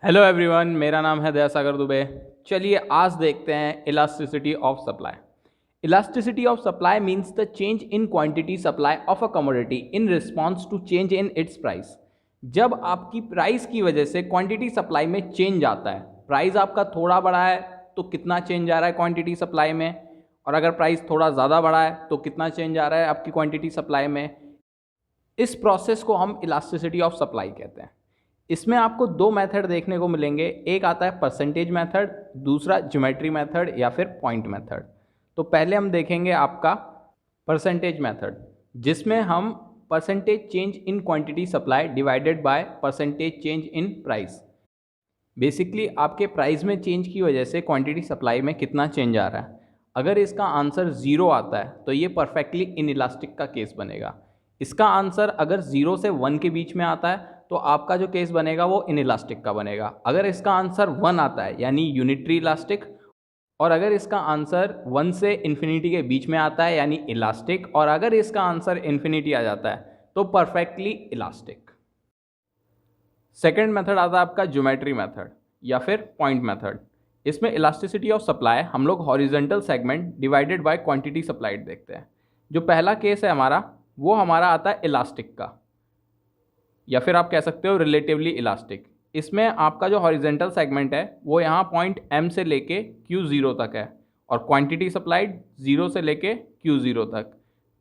Hello everyone, मेरा नाम है दयासागर दुबे। चलिए आज देखते हैं elasticity of supply. Elasticity of supply means the change in quantity supply of a commodity in response to change in its price. जब आपकी प्राइस की वजह से क्वांटिटी सप्लाई में चेंज आता है, प्राइस आपका थोड़ा बढ़ा है तो कितना चेंज आ रहा है क्वांटिटी सप्लाई में, और अगर प्राइस थोड़ा ज़्यादा बढ़ा है तो कितना चेंज आ रहा है आपकी क्वांटिटी सप्लाई में। इस प्रोसेस को हम इलास्टिसिटी ऑफ सप्लाई कहते हैं। इसमें आपको दो मेथड देखने को मिलेंगे, एक आता है परसेंटेज मेथड, दूसरा ज्योमेट्री मेथड या फिर पॉइंट मेथड। तो पहले हम देखेंगे आपका परसेंटेज मेथड, जिसमें हम percentage change in quantity supply divided by percentage change in price. Basically आपके प्राइस में चेंज की वजह से क्वांटिटी सप्लाई में कितना चेंज आ रहा है। अगर इसका आंसर ज़ीरो आता है तो ये परफेक्टली इनइलास्टिक का केस बनेगा। इसका आंसर अगर 0 से 1 के बीच में आता है तो आपका जो केस बनेगा वो इनइलास्टिक का बनेगा। अगर इसका आंसर 1 आता है यानी यूनिटरी इलास्टिक, और अगर इसका आंसर 1 से इन्फिनिटी के बीच में आता है यानी इलास्टिक, और अगर इसका आंसर इन्फिनिटी आ जाता है तो परफेक्टली इलास्टिक। सेकेंड मेथड आता है आपका ज्योमेट्री मेथड या फिर पॉइंट मेथड। इसमें इलास्टिसिटी ऑफ सप्लाई हम लोग horizontal segment divided by quantity supplied देखते हैं। जो पहला केस है हमारा, वो हमारा आता है इलास्टिक का, या फिर आप कह सकते हो रिलेटिवली इलास्टिक। इसमें आपका जो हॉरिजेंटल सेगमेंट है वो यहाँ पॉइंट M से लेके Q0 तक है, और क्वांटिटी सप्लाइड 0 से लेके Q0 तक।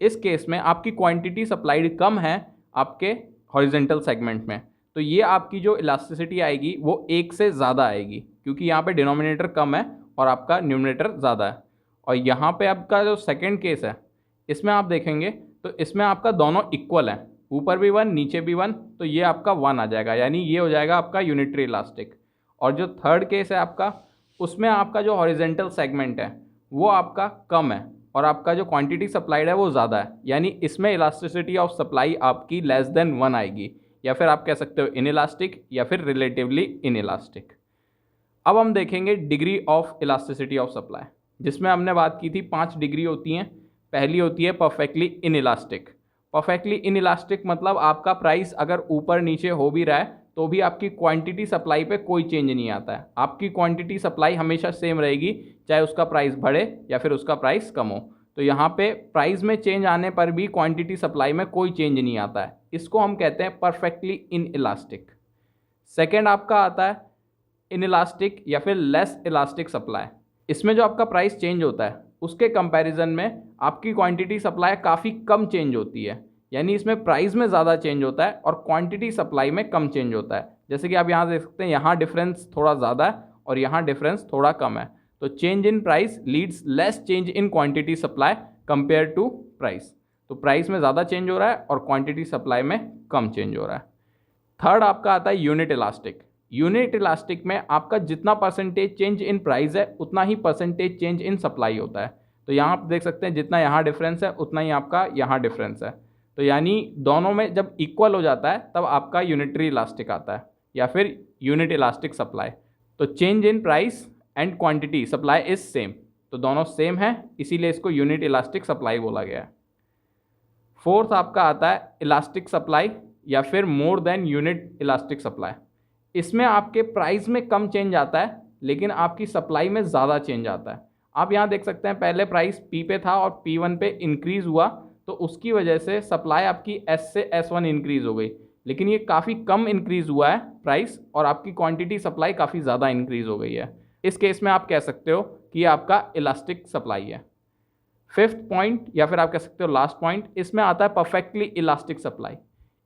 इस केस में आपकी क्वांटिटी सप्लाइड कम है आपके हॉरिजेंटल सेगमेंट में, तो ये आपकी जो इलास्टिसिटी आएगी वो 1 से ज़्यादा आएगी, क्योंकि यहाँ पे डिनोमिनेटर कम है और आपका न्यूमरेटर ज़्यादा है। और यहाँ पे आपका जो सेकेंड केस है, इसमें आप देखेंगे तो इसमें आपका दोनों इक्वल हैं, ऊपर भी 1 नीचे भी 1, तो ये आपका 1 आ जाएगा, यानी ये हो जाएगा आपका यूनिटरी इलास्टिक। और जो थर्ड केस है आपका, उसमें आपका जो हॉरिजेंटल सेगमेंट है वो आपका कम है और आपका जो क्वांटिटी सप्लाइड है वो ज़्यादा है, यानी इसमें इलास्टिसिटी ऑफ सप्लाई आपकी लेस देन 1 आएगी, या फिर आप कह सकते हो इनइलास्टिक या फिर रिलेटिवली इनइलास्टिक। अब हम देखेंगे degree of elasticity of supply, जिसमें हमने बात की थी 5 डिग्री होती हैं। पहली होती है परफेक्टली इनइलास्टिक। परफेक्टली इनइलास्टिक मतलब आपका प्राइस अगर ऊपर नीचे हो भी रहा है तो भी आपकी क्वांटिटी सप्लाई पे कोई चेंज नहीं आता है। आपकी क्वांटिटी सप्लाई हमेशा सेम रहेगी, चाहे उसका प्राइस बढ़े या फिर उसका प्राइस कम हो। तो यहाँ पे प्राइस में चेंज आने पर भी क्वांटिटी सप्लाई में कोई चेंज नहीं आता है, इसको हम कहते हैं परफेक्टली इनइलास्टिक। सेकेंड आपका आता है इनइलास्टिक या फिर लेस इलास्टिक सप्लाई। इसमें जो आपका प्राइस चेंज होता है उसके कंपैरिजन में आपकी क्वांटिटी सप्लाई काफ़ी कम चेंज होती है, यानी इसमें प्राइस में ज़्यादा चेंज होता है और क्वांटिटी सप्लाई में कम चेंज होता है। जैसे कि आप यहाँ देख सकते हैं, यहाँ डिफरेंस थोड़ा ज़्यादा है और यहाँ डिफरेंस थोड़ा कम है। तो change in price leads less change in quantity supply compare to price. तो प्राइस में ज़्यादा चेंज हो रहा है और क्वांटिटी सप्लाई में कम चेंज हो रहा है। थर्ड आपका आता है यूनिट इलास्टिक। यूनिट इलास्टिक में आपका जितना परसेंटेज चेंज इन प्राइस है उतना ही परसेंटेज चेंज इन सप्लाई होता है। तो यहाँ आप देख सकते हैं जितना यहाँ डिफरेंस है उतना ही आपका यहाँ डिफरेंस है। तो यानी दोनों में जब इक्वल हो जाता है तब आपका यूनिटरी इलास्टिक आता है या फिर यूनिट इलास्टिक सप्लाई। तो change in price and quantity supply is same, तो दोनों सेम है, इसीलिए इसको यूनिट इलास्टिक सप्लाई बोला गया है। फोर्थ आपका आता है इलास्टिक सप्लाई या फिर more than unit elastic supply. इसमें आपके प्राइस में कम चेंज आता है लेकिन आपकी सप्लाई में ज़्यादा चेंज आता है। आप यहाँ देख सकते हैं पहले प्राइस P पे था और P1 पे इंक्रीज़ हुआ, तो उसकी वजह से सप्लाई आपकी S से S1 इंक्रीज़ हो गई, लेकिन ये काफ़ी कम इंक्रीज़ हुआ है प्राइस और आपकी क्वांटिटी सप्लाई काफ़ी ज़्यादा इंक्रीज़ हो गई है। इस केस में आप कह सकते हो कि ये आपका इलास्टिक सप्लाई है। फिफ्थ पॉइंट या फिर आप कह सकते हो लास्ट पॉइंट, इसमें आता है परफेक्टली इलास्टिक सप्लाई।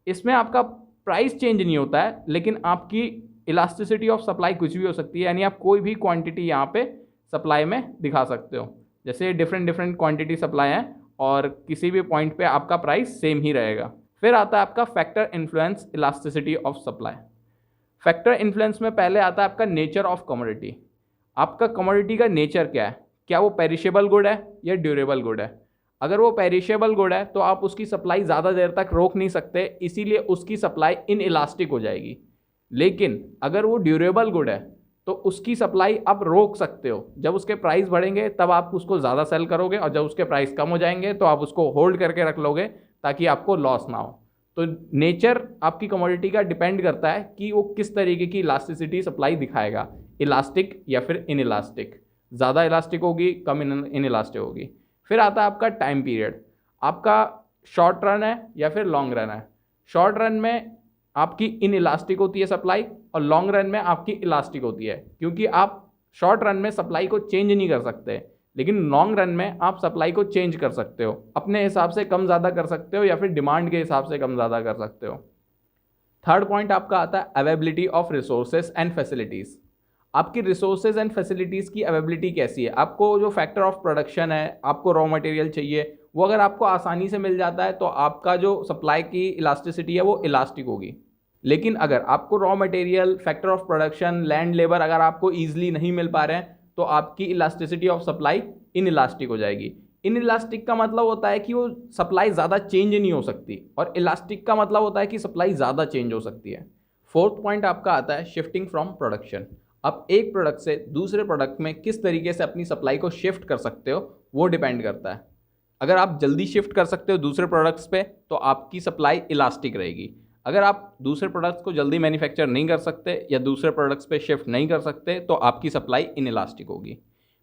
इसमें आपका प्राइस चेंज नहीं होता है लेकिन आपकी इलास्टिसिटी ऑफ सप्लाई कुछ भी हो सकती है, यानी आप कोई भी क्वांटिटी यहाँ पे सप्लाई में दिखा सकते हो। जैसे डिफरेंट डिफरेंट क्वांटिटी सप्लाई है और किसी भी पॉइंट पे आपका प्राइस सेम ही रहेगा। फिर आता है आपका factor influence elasticity of supply. Factor influence में पहले आता है आपका नेचर ऑफ कमोडिटी। आपका कमोडिटी का नेचर क्या है, क्या वो पेरिशेबल गुड है या ड्यूरेबल गुड है। अगर वो पेरिशेबल गुड है तो आप उसकी सप्लाई ज़्यादा देर तक रोक नहीं सकते, इसीलिए उसकी सप्लाई इनइलास्टिक हो जाएगी। लेकिन अगर वो ड्यूरेबल गुड है तो उसकी सप्लाई आप रोक सकते हो। जब उसके प्राइस बढ़ेंगे तब आप उसको ज़्यादा सेल करोगे और जब उसके प्राइस कम हो जाएंगे तो आप उसको होल्ड करके रख लोगे ताकि आपको लॉस ना हो। तो नेचर आपकी कमोडिटी का डिपेंड करता है कि वो किस तरीके की इलास्टिसिटी सप्लाई दिखाएगा, इलास्टिक या फिर इन इलास्टिक, ज़्यादा इलास्टिक होगी कम इन इलास्टिक होगी। फिर आता है आपका टाइम पीरियड, आपका शॉर्ट रन है या फिर लॉन्ग रन है। शॉर्ट रन में आपकी इन इलास्टिक होती है सप्लाई और लॉन्ग रन में आपकी इलास्टिक होती है, क्योंकि आप शॉर्ट रन में सप्लाई को चेंज नहीं कर सकते, लेकिन लॉन्ग रन में आप सप्लाई को चेंज कर सकते हो, अपने हिसाब से कम ज़्यादा कर सकते हो या फिर डिमांड के हिसाब से कम ज़्यादा कर सकते हो। थर्ड पॉइंट आपका आता है availability of resources and facilities. आपकी रिसोर्सेज एंड फैसिलिटीज़ की अवेलेबिलिटी कैसी है, आपको जो फैक्टर ऑफ प्रोडक्शन है, आपको रॉ मटेरियल चाहिए, वो अगर आपको आसानी से मिल जाता है तो आपका जो सप्लाई की इलास्टिसिटी है वो इलास्टिक होगी। लेकिन अगर आपको raw material, factor of production, land labour अगर आपको ईजिली नहीं मिल पा रहे हैं तो आपकी elasticity of supply in elastic हो जाएगी। इन इलास्टिक का मतलब होता है कि वो सप्लाई ज़्यादा चेंज नहीं हो सकती, और इलास्टिक का मतलब होता है कि सप्लाई ज़्यादा चेंज हो सकती है। फोर्थ पॉइंट आपका आता है शिफ्टिंग फ्रॉम प्रोडक्शन। आप एक प्रोडक्ट से दूसरे प्रोडक्ट में किस तरीके से अपनी सप्लाई को शिफ्ट कर सकते हो वो डिपेंड करता है। अगर आप जल्दी शिफ्ट कर सकते हो दूसरे प्रोडक्ट्स पे तो आपकी सप्लाई इलास्टिक रहेगी। अगर आप दूसरे प्रोडक्ट्स को जल्दी मैन्युफैक्चर नहीं कर सकते या दूसरे प्रोडक्ट्स पे शिफ्ट नहीं कर सकते तो आपकी सप्लाई इनइलास्टिक होगी।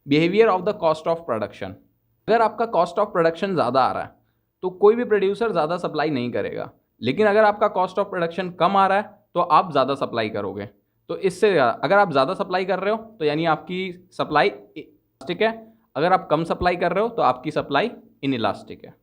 Behaviour of the cost of production, अगर आपका कॉस्ट ऑफ प्रोडक्शन ज़्यादा आ रहा है तो कोई भी प्रोड्यूसर ज़्यादा सप्लाई नहीं करेगा, लेकिन अगर आपका कॉस्ट ऑफ प्रोडक्शन कम आ रहा है तो आप ज़्यादा सप्लाई करोगे। तो इससे अगर आप ज़्यादा सप्लाई कर रहे हो तो यानी आपकी सप्लाई इलास्टिक है, अगर आप कम सप्लाई कर रहे हो तो आपकी सप्लाई इनइलास्टिक है।